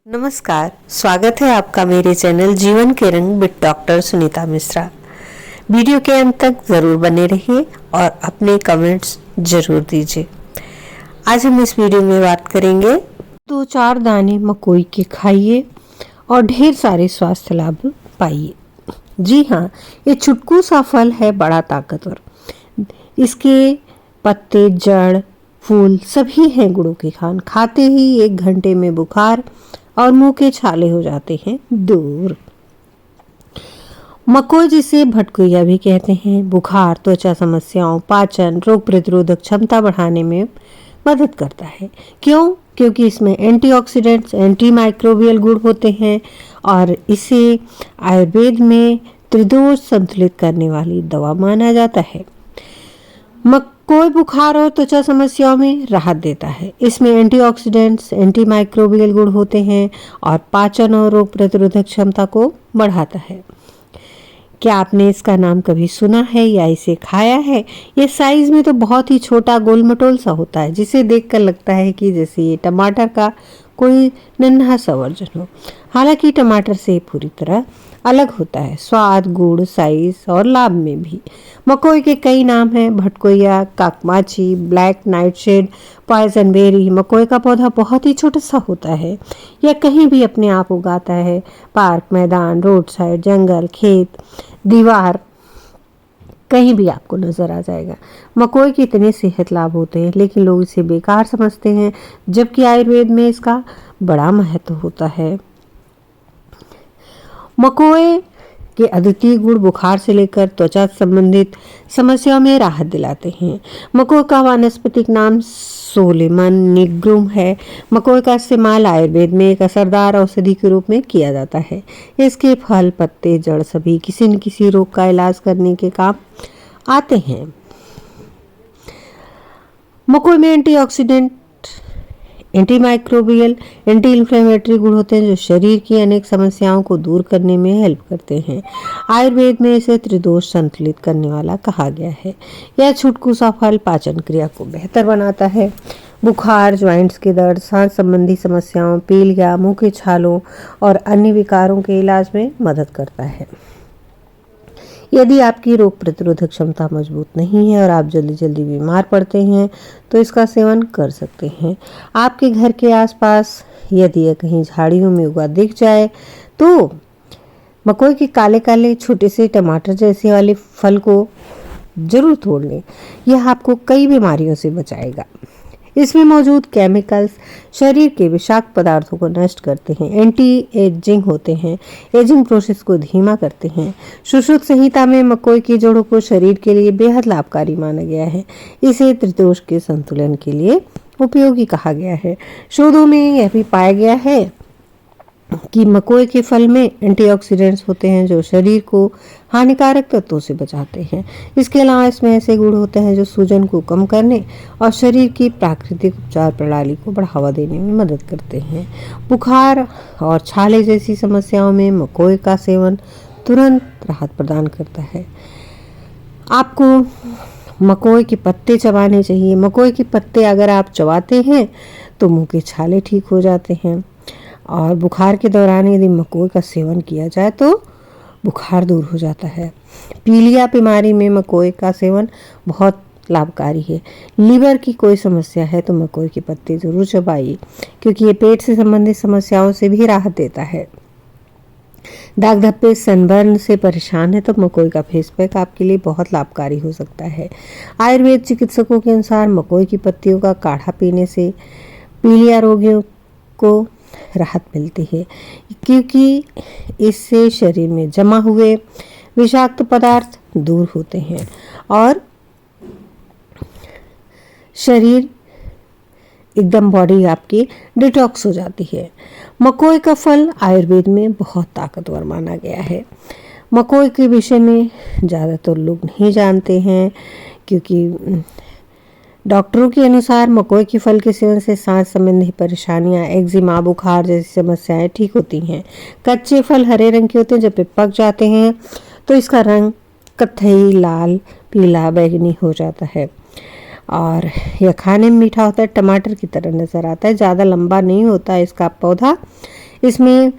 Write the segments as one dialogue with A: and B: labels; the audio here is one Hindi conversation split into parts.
A: नमस्कार, स्वागत है आपका मेरे चैनल जीवन के रंग with doctor Sunita Mishra. Video के अंत तक ज़रूर बने रहिए और अपने कमेंट्स ज़रूर दीजिए। आज हम इस वीडियो में बात करेंगे 2-4 दाने मकोई के खाइए और ढेर सारे स्वास्थ्य लाभ पाइए। जी हाँ, ये छुटकू सा फल है बड़ा ताकतवर। इसके पत्ते, जड़, फूल सभी हैं गुणों के खान। खाते ही 1 घंटे में बुखार और मुंह के छाले हो जाते हैं दूर। मकोई, जिसे भटकुइया भी कहते हैं, बुखार, त्वचा समस्याओं, पाचन, रोग प्रतिरोधक क्षमता बढ़ाने में मदद करता है। क्यों? क्योंकि इसमें एंटीऑक्सीडेंट्स, एंटी माइक्रोबियल गुण होते हैं और इसे आयुर्वेद में त्रिदोष संतुलित करने वाली दवा माना जाता है। मकोई बुखार और त्वचा समस्याओं में राहत देता है। इसमें एंटीऑक्सीडेंट्स, एंटी माइक्रोबियल गुण होते हैं और पाचन और रोग प्रतिरोधक क्षमता को बढ़ाता है। क्या आपने इसका नाम कभी सुना है या इसे खाया है? ये साइज में तो बहुत ही छोटा गोल-मटोल सा होता है, जिसे देखकर लगता है कि जैसे ये टमाटर का कोई नन्हा सा वर्जन हो। हालांकि टमाटर से पूरी तरह अलग होता है, स्वाद, गुण, साइज और लाभ में भी। मकोई के कई नाम हैं: भटकुइया, काकमाची, ब्लैक नाइटशेड, पॉइजन बेरी। मकोई का पौधा बहुत ही छोटा सा होता है। यह कहीं भी अपने आप उगाता है। पार्क, मैदान, रोड साइड, जंगल, खेत, दीवार, कहीं भी आपको नजर आ जाएगा। मकोई के इतने सेहत लाभ होते हैं, लेकिन लोग इसे बेकार समझते हैं, जबकि आयुर्वेद में इसका बड़ा महत्व होता है। मकोई के अद्वितीय गुण बुखार से लेकर त्वचा संबंधित समस्याओं में राहत दिलाते हैं। मकोई का वानस्पतिक नाम सोलेमन निग्रुम है। मकोई का इस्तेमाल आयुर्वेद में एक असरदार औषधि के रूप में किया जाता है। इसके फल, पत्ते, जड़ सभी किसी न किसी रोग का इलाज करने के काम आते हैं। मकोई में antioxidant, anti microbial, anti inflammatory गुण होते हैं, जो शरीर की अनेक समस्याओं को दूर करने में हेल्प करते हैं। आयुर्वेद में इसे त्रिदोष संतुलित करने वाला कहा गया है। यह छुटकू सा फल पाचन क्रिया को बेहतर बनाता है। बुखार, ज्वाइंट्स के दर्द, सांस संबंधी समस्याओं, पीलिया, मुंह के छालों और अन्य विकारों के इलाज में मदद करता है। यदि आपकी रोग प्रतिरोधक क्षमता मजबूत नहीं है और आप जल्दी जल्दी बीमार पड़ते हैं, तो इसका सेवन कर सकते हैं। आपके घर के आसपास यदि यह कहीं झाड़ियों में उगा दिख जाए, तो मकोई के काले काले छोटे से टमाटर जैसे वाले फल को जरूर तोड़ लें। यह आपको कई बीमारियों से बचाएगा। इसमें मौजूद केमिकल्स शरीर के विषाक्त पदार्थों को नष्ट करते हैं, एंटी एजिंग होते हैं, एजिंग प्रोसेस को धीमा करते हैं। सुश्रुत संहिता में मकोई की जड़ों को शरीर के लिए बेहद लाभकारी माना गया है। इसे त्रिदोष के संतुलन के लिए उपयोगी कहा गया है। शोधों में यह भी पाया गया है कि मकोई के फल में एंटीऑक्सीडेंट्स होते हैं, जो शरीर को हानिकारक तत्वों से बचाते हैं। इसके अलावा इसमें ऐसे गुण होते हैं जो सूजन को कम करने और शरीर की प्राकृतिक उपचार प्रणाली को बढ़ावा देने में मदद करते हैं। बुखार और छाले जैसी समस्याओं में मकोई का सेवन तुरंत राहत प्रदान करता है। आपको मकोई के पत्ते चबाने चाहिए। मकोई के पत्ते अगर आप चबाते हैं तो मुंह के छाले ठीक हो जाते हैं और बुखार के दौरान यदि मकोई का सेवन किया जाए तो बुखार दूर हो जाता है। पीलिया बीमारी में मकोई का सेवन बहुत लाभकारी है। लीवर की कोई समस्या है तो मकोई के पत्ते जरूर चबाइए, क्योंकि ये पेट से संबंधित समस्याओं से भी राहत देता है। दाग धब्बे, सनबर्न से परेशान है तो मकोई का फेस पैक आपके लिए बहुत लाभकारी हो सकता है। आयुर्वेद चिकित्सकों के अनुसार मकोई की पत्तियों का काढ़ा पीने से पीलिया रोगियों को राहत मिलती है, क्योंकि इससे शरीर में जमा हुए विषाक्त पदार्थ दूर होते हैं और शरीर एकदम बॉडी आपकी डिटॉक्स हो जाती है। मकोई का फल आयुर्वेद में बहुत ताकतवर माना गया है। मकोई के विषय में ज़्यादातर लोग नहीं जानते हैं, क्योंकि डॉक्टरों के अनुसार मकोई के फल के सेवन से सांस संबंधी परेशानियां, एक्जिमा, बुखार जैसी समस्याएं ठीक होती हैं। कच्चे फल हरे रंग के होते हैं, जब वे पक जाते हैं तो इसका रंग कत्थई, लाल, पीला, बैंगनी हो जाता है और यह खाने में मीठा होता है, टमाटर की तरह नजर आता है। ज़्यादा लंबा नहीं होता है इसका पौधा। इसमें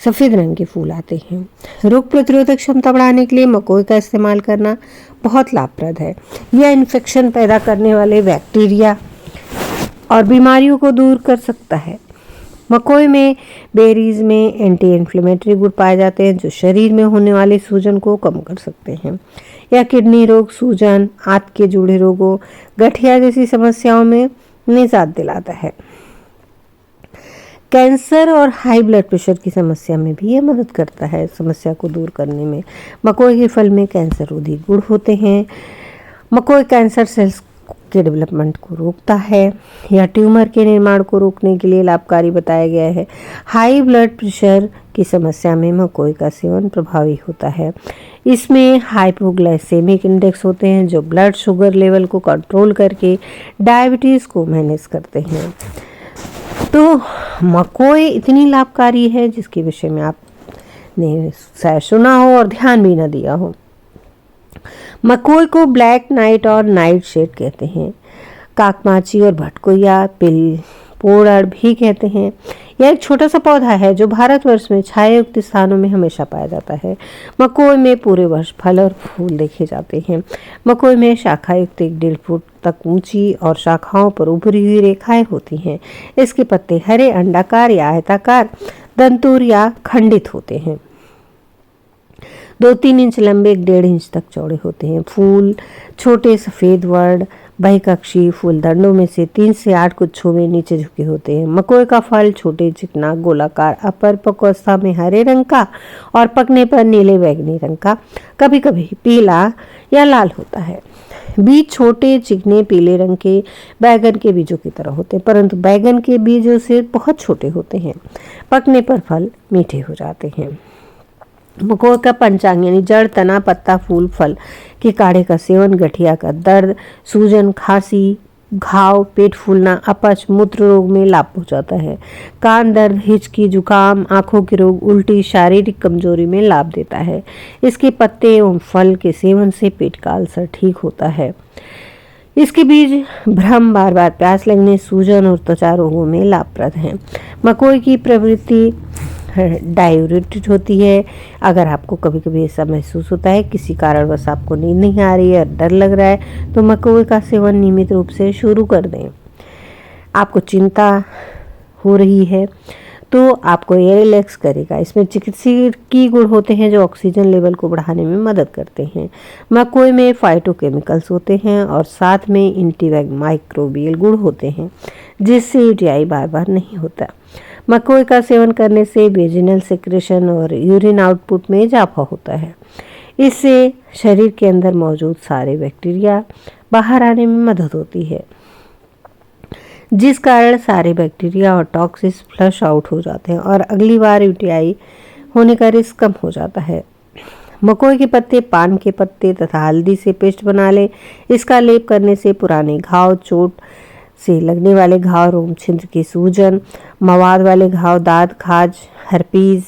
A: सफ़ेद रंग के फूल आते हैं। रोग प्रतिरोधक क्षमता बढ़ाने के लिए मकोई का इस्तेमाल करना बहुत लाभप्रद है। यह इन्फेक्शन पैदा करने वाले बैक्टीरिया और बीमारियों को दूर कर सकता है। मकोई में बेरीज में एंटी इन्फ्लेमेटरी गुण पाए जाते हैं जो शरीर में होने वाले सूजन को कम कर सकते हैं। यह किडनी रोग, सूजन, आंत के जुड़े रोगों, गठिया जैसी समस्याओं में निजात दिलाता है। कैंसर और हाई ब्लड प्रेशर की समस्या में भी यह मदद करता है समस्या को दूर करने में। मकोई के फल में कैंसर रोधी गुण होते हैं। मकोई कैंसर सेल्स के डेवलपमेंट को रोकता है या ट्यूमर के निर्माण को रोकने के लिए लाभकारी बताया गया है। हाई ब्लड प्रेशर की समस्या में मकोई का सेवन प्रभावी होता है। इसमें हाइपोग्लाइसेमिक इंडेक्स होते हैं जो ब्लड शुगर लेवल को कंट्रोल करके डायबिटीज़ को मैनेज करते हैं। तो मकोई इतनी लाभकारी है जिसके विषय में आपने शायद सुना हो और ध्यान भी न दिया हो। मकोई को ब्लैक नाइट और नाइट शेड कहते हैं। काकमाची और भटकोया पोड़ड़ भी कहते हैं। यह एक छोटा सा पौधा है जो भारतवर्ष में छायायुक्त स्थानों में हमेशा पाया जाता है। मकोई में पूरे वर्ष फल और फूल देखे जाते हैं। मकोई में शाखायुक्त 1-1.5 फुट तक ऊंची और शाखाओं पर उभरी हुई रेखाएं होती हैं। इसके पत्ते हरे, अंडाकार या आयताकार, दंतुर या खंडित होते हैं। 2-3 इंच लंबे, 1.5 इंच तक चौड़े होते हैं। फूल छोटे सफ़ेद वर्ण बहुकक्षीय फूल दंडों में से 3 से 8 गुच्छों में नीचे झुके होते हैं। मकोई का फल छोटे, चिकना, गोलाकार, अपरिपक्वावस्था में हरे रंग का और पकने पर नीले बैंगनी रंग का, कभी कभी पीला या लाल होता है। बीज छोटे, चिकने, पीले रंग के बैगन के बीजों की तरह होते हैं, परंतु बैगन के बीजों से बहुत छोटे होते हैं। पकने पर फल मीठे हो जाते हैं। मकोई का पंचांग यानी जड़, तना, पत्ता, फूल, फल के काढ़े का सेवन गठिया का दर्द, सूजन, खांसी, घाव, पेट फूलना, अपच, मूत्र रोग में लाभ पहुंचाता है। कान दर्द, हिचकी, जुकाम, आंखों के रोग, उल्टी, शारीरिक कमजोरी में लाभ देता है। इसके पत्ते एवं फल के सेवन से पेट का अल्सर ठीक होता है। इसके बीज भ्रम, बार बार प्यास लगने, सूजन और त्वचा रोगों में लाभप्रद हैं। मकोई की प्रवृत्ति डायूरेटिक होती है। अगर आपको कभी कभी ऐसा महसूस होता है किसी कारणवश आपको नींद नहीं आ रही है, डर लग रहा है, तो मकोई का सेवन नियमित रूप से शुरू कर दें। आपको चिंता हो रही है तो आपको ये रिलैक्स करेगा। इसमें चिकित्सकीय गुण होते हैं जो ऑक्सीजन लेवल को बढ़ाने में मदद करते हैं। मकोई में फाइटोकेमिकल्स होते हैं और साथ में एंटीमाइक्रोबियल गुण होते हैं जिससे यूटीआई बार बार नहीं होता। मकोई का सेवन करने से वेजिनल सेक्रेशन और यूरिन आउटपुट में इजाफा होता है। इससे शरीर के अंदर मौजूद सारे बैक्टीरिया बाहर आने में मदद होती है, जिस कारण सारे बैक्टीरिया और टॉक्सिस फ्लश आउट हो जाते हैं और अगली बार यूटीआई होने का रिस्क कम हो जाता है। मकोई के पत्ते, पान के पत्ते तथा हल्दी से पेस्ट बना लें। इसका लेप करने से पुराने घाव, चोट से लगने वाले घाव, रोम छिद्र की सूजन, मवाद वाले घाव, दांत खाज, हर्पीज,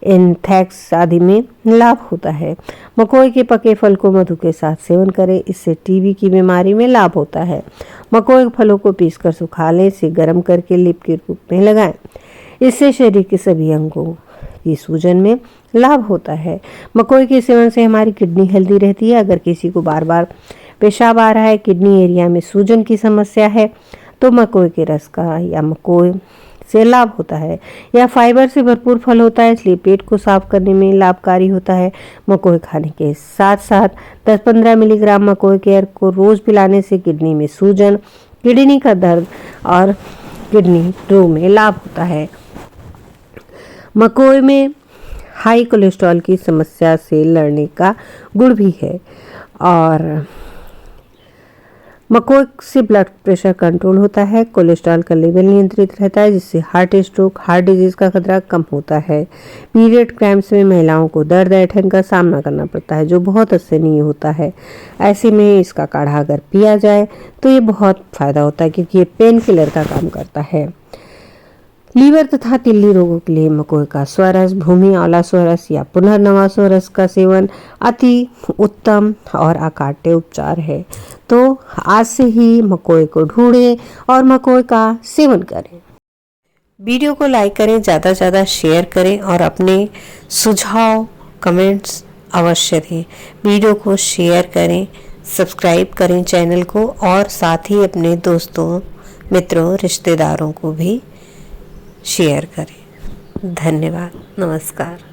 A: एंथ्रेक्स आदि में लाभ होता है। मकोई के पके फल को मधु के साथ सेवन करें, इससे टीबी की बीमारी में लाभ होता है। मकोई के फलों को पीसकर सुखा लें, इसे गर्म करके लेप के रूप में लगाएं। इससे शरीर के सभी अंगों की सूजन में लाभ होता है। मकोई के सेवन से हमारी किडनी हेल्दी रहती है। अगर किसी को बार बार पेशाब आ रहा है, किडनी एरिया में सूजन की समस्या है, तो मकोई के रस का या मकोई से लाभ होता है। यह फाइबर से भरपूर फल होता है, इसलिए पेट को साफ करने में लाभकारी होता है। मकोई खाने के साथ साथ 10-15 मिलीग्राम मकोई के अर्क को रोज पिलाने से किडनी में सूजन, किडनी का दर्द और किडनी रोग में लाभ होता है। मकोई में हाई कोलेस्ट्रॉल की समस्या से लड़ने का गुण भी है और मकोई से ब्लड प्रेशर कंट्रोल होता है, कोलेस्ट्रॉल का लेवल नियंत्रित रहता है, जिससे हार्ट स्ट्रोक, हार्ट डिजीज का खतरा कम होता है। पीरियड क्रैम्प्स में महिलाओं को दर्द, ऐंठन का सामना करना पड़ता है जो बहुत असहनीय होता है। ऐसे में इसका काढ़ा अगर पिया जाए तो ये बहुत फायदा होता है क्योंकि ये पेन किलर का काम करता है। लीवर तथा तिल्ली रोगों के लिए मकोई का स्वरस, भूमि आंवला स्वरस या पुनर्नवा स्वरस का सेवन अति उत्तम और अकाट्य उपचार है। तो आज से ही मकोई को ढूंढें और मकोई का सेवन करें। वीडियो को लाइक करें, ज़्यादा से ज़्यादा शेयर करें और अपने सुझाव कमेंट्स अवश्य दें। वीडियो को शेयर करें, सब्सक्राइब करें चैनल को और साथ ही अपने दोस्तों, मित्रों, रिश्तेदारों को भी शेयर करें। धन्यवाद। नमस्कार।